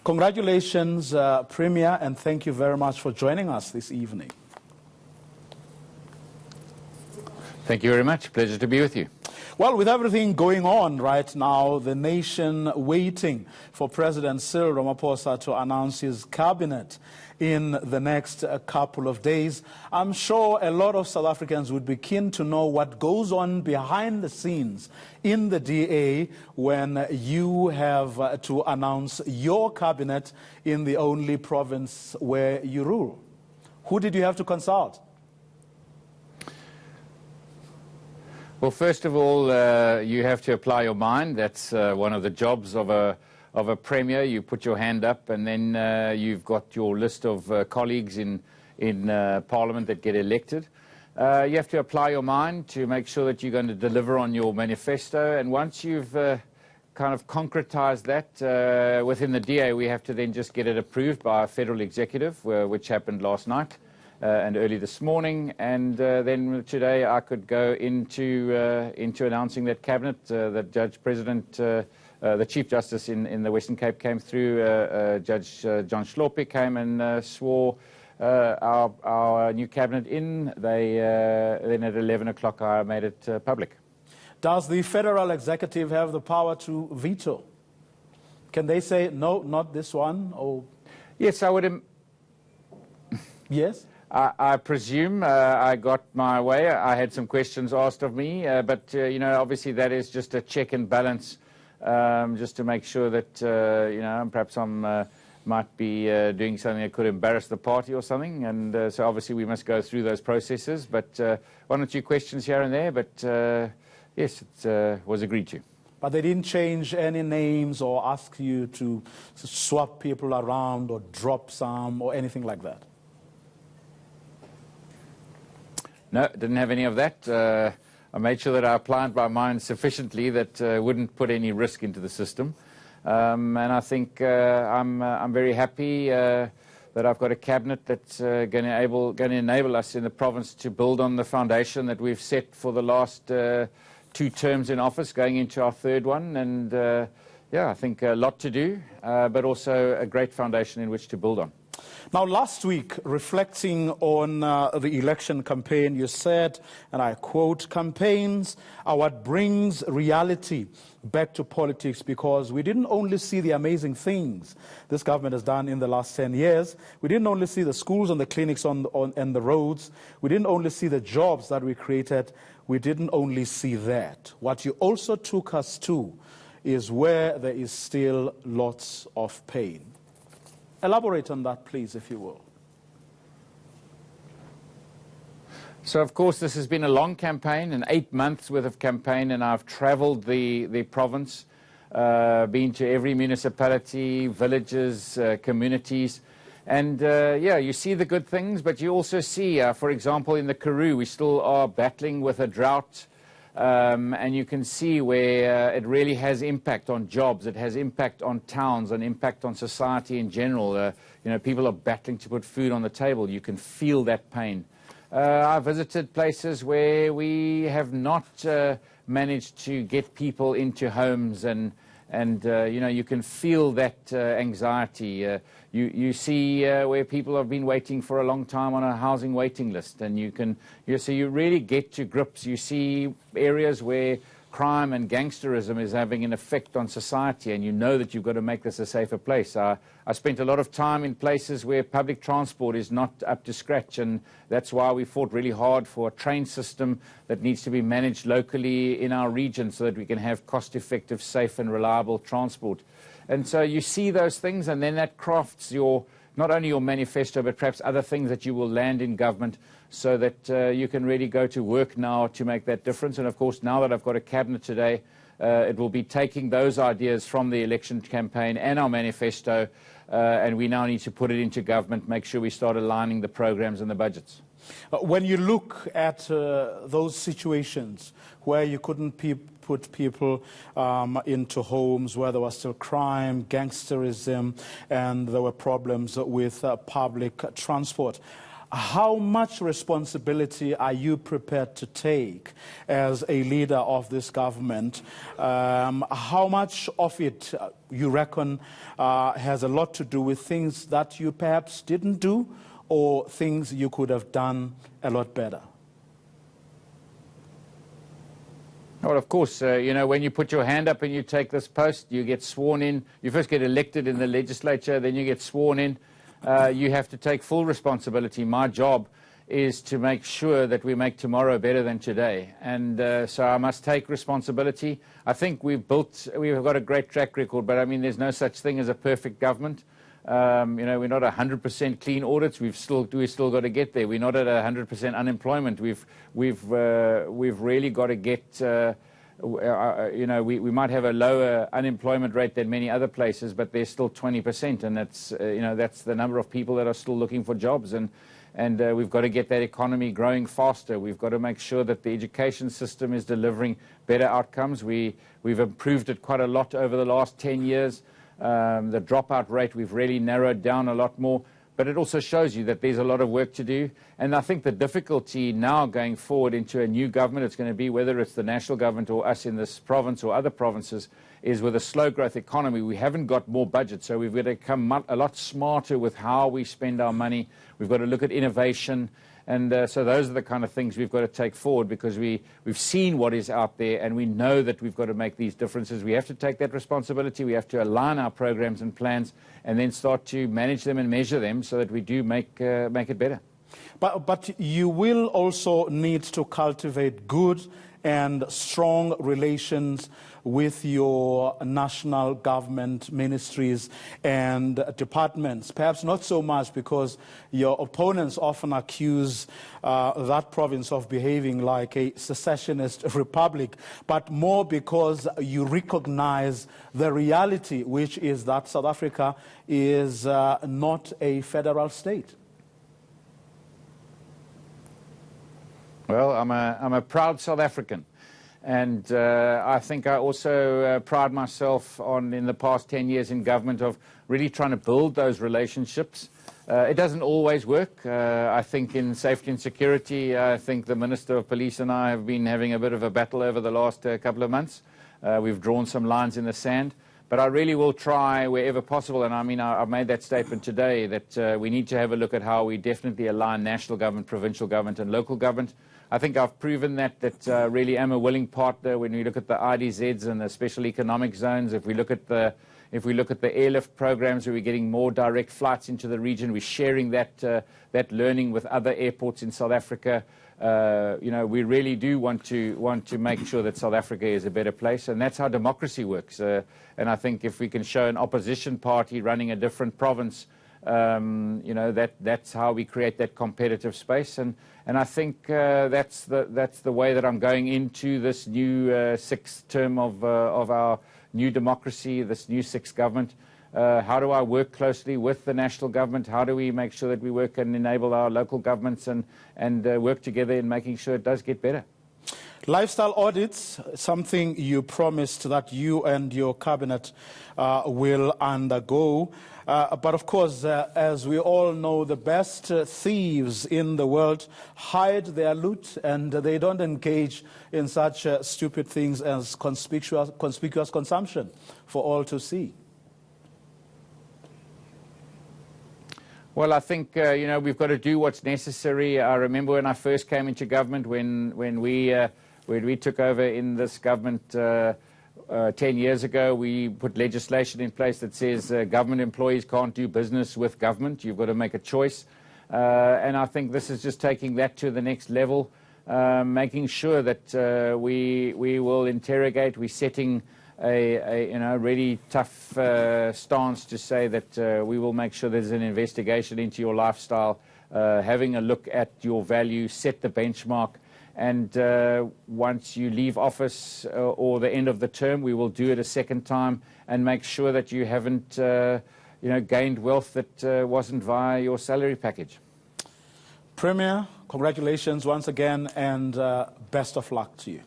Congratulations, Premier, and thank you very much for joining us this evening. Thank you very much. Pleasure to be with you. Well, with everything going on right now, the nation waiting for President Cyril Ramaphosa to announce his cabinet in the next couple of days, I'm sure a lot of South Africans would be keen to know what goes on behind the scenes in the DA when you have to announce your cabinet in the only province where you rule. Who did you have to consult? Well, first of all, you have to apply your mind. That's one of the jobs of a premier. You put your hand up, and then you've got your list of colleagues in Parliament that get elected. You have to apply your mind to make sure that you're going to deliver on your manifesto. And once you've kind of concretized that within the DA, we have to then just get it approved by a federal executive, which happened last night. And early this morning, and then today I could go into announcing that cabinet. The Judge President, the Chief Justice in the Western Cape came through. Judge John Schlorpe came and swore our new cabinet in. Then at 11 o'clock I made it public. Does the federal executive have the power to veto? Can they say no, not this one? Or yes, I would. Yes. I presume I got my way. I had some questions asked of me, but you know, obviously that is just a check and balance, just to make sure that you know, perhaps I might be doing something that could embarrass the party or something, and so obviously we must go through those processes. But one or two questions here and there, but yes, it was agreed to. But they didn't change any names or ask you to swap people around or drop some or anything like that? No, didn't have any of that. I made sure that I applied my mind sufficiently that wouldn't put any risk into the system. And I think I'm very happy that I've got a cabinet that's going to enable us in the province to build on the foundation that we've set for the last 2 terms in office, going into our 3rd one. And yeah, I think a lot to do, but also a great foundation in which to build on. Now, last week, reflecting on the election campaign, you said, and I quote, "Campaigns are what brings reality back to politics, because we didn't only see the amazing things this government has done in the last 10 years. We didn't only see the schools and the clinics and the roads. We didn't only see the jobs that we created. We didn't only see that. What you also took us to is where there is still lots of pain." Elaborate on that, please, if you will. So, of course, this has been a long campaign, an 8 months worth of campaign, and I've travelled the province, been to every municipality, villages, communities. And, yeah, you see the good things, but you also see, for example, in the Karoo, we still are battling with a drought. And you can see where it really has impact on jobs, it has impact on towns, an impact on society in general. You know, people are battling to put food on the table. You can feel that pain. I visited places where we have not managed to get people into homes, and you know, you can feel that anxiety. You see where people have been waiting for a long time on a housing waiting list, and so you really get to grips. You see areas where crime and gangsterism is having an effect on society, and you know that you've got to make this a safer place. I spent a lot of time in places where public transport is not up to scratch, and that's why we fought really hard for a train system that needs to be managed locally in our region so that we can have cost-effective, safe and reliable transport. And so you see those things, and then that crafts not only your manifesto, but perhaps other things that you will land in government, so that you can really go to work now to make that difference. And of course, now that I've got a cabinet today, it will be taking those ideas from the election campaign and our manifesto, and we now need to put it into government, make sure we start aligning the programs and the budgets. When you look at those situations where you couldn't put people into homes, where there was still crime, gangsterism, and there were problems with public transport, how much responsibility are you prepared to take as a leader of this government? How much of it you reckon has a lot to do with things that you perhaps didn't do, or things you could have done a lot better? Well, of course, when you put your hand up and you take this post, you get sworn in. You first get elected in the legislature, then you get sworn in. You have to take full responsibility. My job is to make sure that we make tomorrow better than today. And so I must take responsibility. I think we've got a great track record, but I mean, there's no such thing as a perfect government. We're not 100% clean audits. We've still got to get there. We're not at 100% unemployment. We've really got to get. We might have a lower unemployment rate than many other places, but there's still 20%, and that's the number of people that are still looking for jobs. And we've got to get that economy growing faster. We've got to make sure that the education system is delivering better outcomes. We've improved it quite a lot over the last 10 years. The dropout rate we've really narrowed down a lot more, but it also shows you that there's a lot of work to do. And I think the difficulty now going forward into a new government, it's going to be whether it's the national government or us in this province or other provinces, is with a slow growth economy. We haven't got more budget, so we've got to become a lot smarter with how we spend our money. We've got to look at innovation. And so those are the kind of things we've got to take forward, because we've seen what is out there, and we know that we've got to make these differences. We have to take that responsibility. We have to align our programs and plans, and then start to manage them and measure them so that we do make it better. But you will also need to cultivate good and strong relations with your national government ministries and departments. Perhaps not so much because your opponents often accuse that province of behaving like a secessionist republic, but more because you recognize the reality, which is that South Africa is not a federal state. Well, I'm a proud South African, and I think I also pride myself on, in the past 10 years in government, of really trying to build those relationships. It doesn't always work. I think in safety and security, I think the Minister of Police and I have been having a bit of a battle over the last couple of months. We've drawn some lines in the sand. But I really will try wherever possible, and I mean, I've made that statement today, that we need to have a look at how we definitely align national government, provincial government and local government. I think I've proven that I really am a willing partner when we look at the IDZs and the special economic zones. If we look at the airlift programs, where we're getting more direct flights into the region, we're sharing that learning with other airports in South Africa. We really do want to make sure that South Africa is a better place, and that's how democracy works. And I think if we can show an opposition party running a different province, that's how we create that competitive space. And I think that's the way that I'm going into this new sixth term of our new democracy, this new sixth government. How do I work closely with the national government? How do we make sure that we work and enable our local governments and work together in making sure it does get better? Lifestyle audits, something you promised that you and your cabinet will undergo. But of course, as we all know, the best thieves in the world hide their loot, and they don't engage in such stupid things as conspicuous consumption for all to see. Well, I think, we've got to do what's necessary. I remember when I first came into government, when we took over in this government 10 years ago, we put legislation in place that says government employees can't do business with government. You've got to make a choice. And I think this is just taking that to the next level, making sure that we will interrogate. We're setting a really tough stance to say that we will make sure there's an investigation into your lifestyle, having a look at your values, set the benchmark. And once you leave office or the end of the term, we will do it a second time and make sure that you haven't gained wealth that wasn't via your salary package. Premier, congratulations once again, and best of luck to you.